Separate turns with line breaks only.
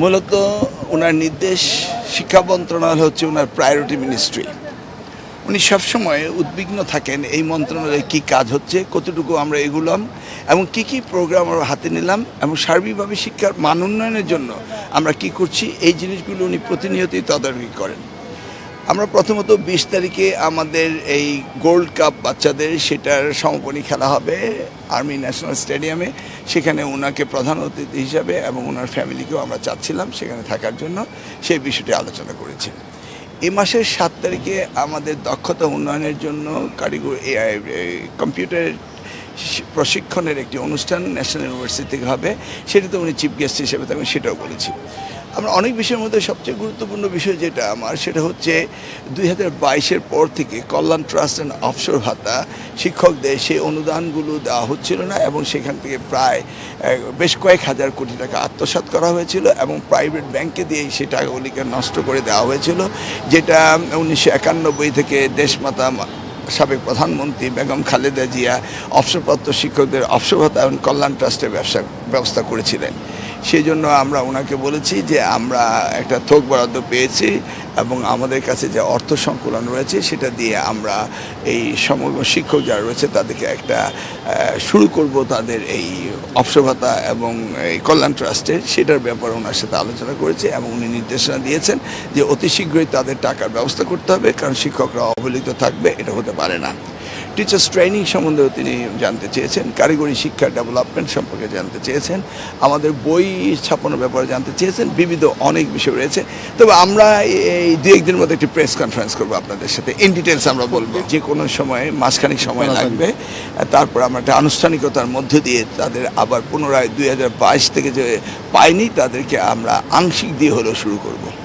মূলত ওনার নির্দেশ, শিক্ষা মন্ত্রণালয় হচ্ছে ওনার প্রায়োরিটি মিনিস্ট্রি। উনি সবসময় উদ্বিগ্ন থাকেন এই মন্ত্রণালয়ে কী কাজ হচ্ছে, কতটুকু আমরা এগুলাম এবং কী প্রোগ্রাম আমরা হাতে নিলাম এবং সার্বিকভাবে শিক্ষার মান উন্নয়নের জন্য আমরা কি করছি, এই জিনিসগুলো উনি প্রতিনিয়তই তদারকি করেন। আমরা প্রথমত 20 তারিখে আমাদের এই গোল্ড কাপ বাচ্চাদের সেটার সমাপনী খেলা হবে আর্মি ন্যাশনাল স্টেডিয়ামে। সেখানে ওনাকে প্রধান অতিথি হিসাবে এবং ওনার ফ্যামিলিকেও আমরা চাচ্ছিলাম সেখানে থাকার জন্য, সেই বিষয়টি আলোচনা করেছি। এই মাসের 7 তারিখে আমাদের দক্ষতা উন্নয়নের জন্য কম্পিউটার প্রশিক্ষণের একটি অনুষ্ঠান ন্যাশনাল ইউনিভার্সিটি থেকে হবে, সেটাতে উনি চিফ গেস্ট হিসেবে থাকবেন, সেটাও বলেছি। আমরা অনেক বিষয়ের মধ্যে সবচেয়ে গুরুত্বপূর্ণ বিষয় যেটা আমার, সেটা হচ্ছে 2022-এর পর থেকে কল্যাণ ট্রাস্ট অ্যান্ড অফশোর ভাতা শিক্ষকদের সেই অনুদানগুলো দেওয়া হচ্ছিল না এবং সেখান থেকে প্রায় বেশ কয়েক হাজার কোটি টাকা আত্মসাৎ করা হয়েছিল এবং প্রাইভেট ব্যাংকে দিয়েই সেই টাকাগুলিকে নষ্ট করে দেওয়া হয়েছিল, যেটা 1991 থেকে দেশমাতা সাবেক প্রধানমন্ত্রী বেগম খালেদা জিয়া অবসরপ্রাপ্ত শিক্ষকদের অবসর ভাতা এবং কল্যাণ ট্রাস্টের ব্যবস্থা করেছিলেন। সেই জন্য আমরা ওনাকে বলেছি যে আমরা একটা থোক বরাদ্দ পেয়েছি এবং আমাদের কাছে যে অর্থ সংকুলন রয়েছে সেটা দিয়ে আমরা এই সমগ্র শিক্ষক যারা রয়েছে তাদেরকে একটা শুরু করব তাদের এই অবসর ভাতা এবং এই কল্যাণ ট্রাস্টের, সেটার ব্যাপারে ওনার সাথে আলোচনা করেছে এবং উনি নির্দেশনা দিয়েছেন যে অতি শীঘ্রই তাদের টাকার ব্যবস্থা করতে হবে, কারণ শিক্ষকরা অবহেলিত থাকবে, এটা হতে পারে না। টিচার্স ট্রেনিং সম্বন্ধেও তিনি জানতে চেয়েছেন, কারিগরি শিক্ষা ডেভেলপমেন্ট সম্পর্কে জানতে চেয়েছেন, আমাদের বই ছাপানোর ব্যাপারে জানতে চেয়েছেন, বিবিধ অনেক বিষয় রয়েছে। তবে আমরা এই 2-1 দিনের মধ্যে একটি প্রেস কনফারেন্স করবো আপনাদের সাথে, ইন ডিটেলস আমরা বলবো। যে কোনো সময় মাসখানিক সময় লাগবে, তারপর আমরা একটা আনুষ্ঠানিকতার মধ্য দিয়ে তাদের আবার পুনরায় 2022 থেকে যে পাইনি তাদেরকে আমরা আংশিক দিয়ে হলেও শুরু করব।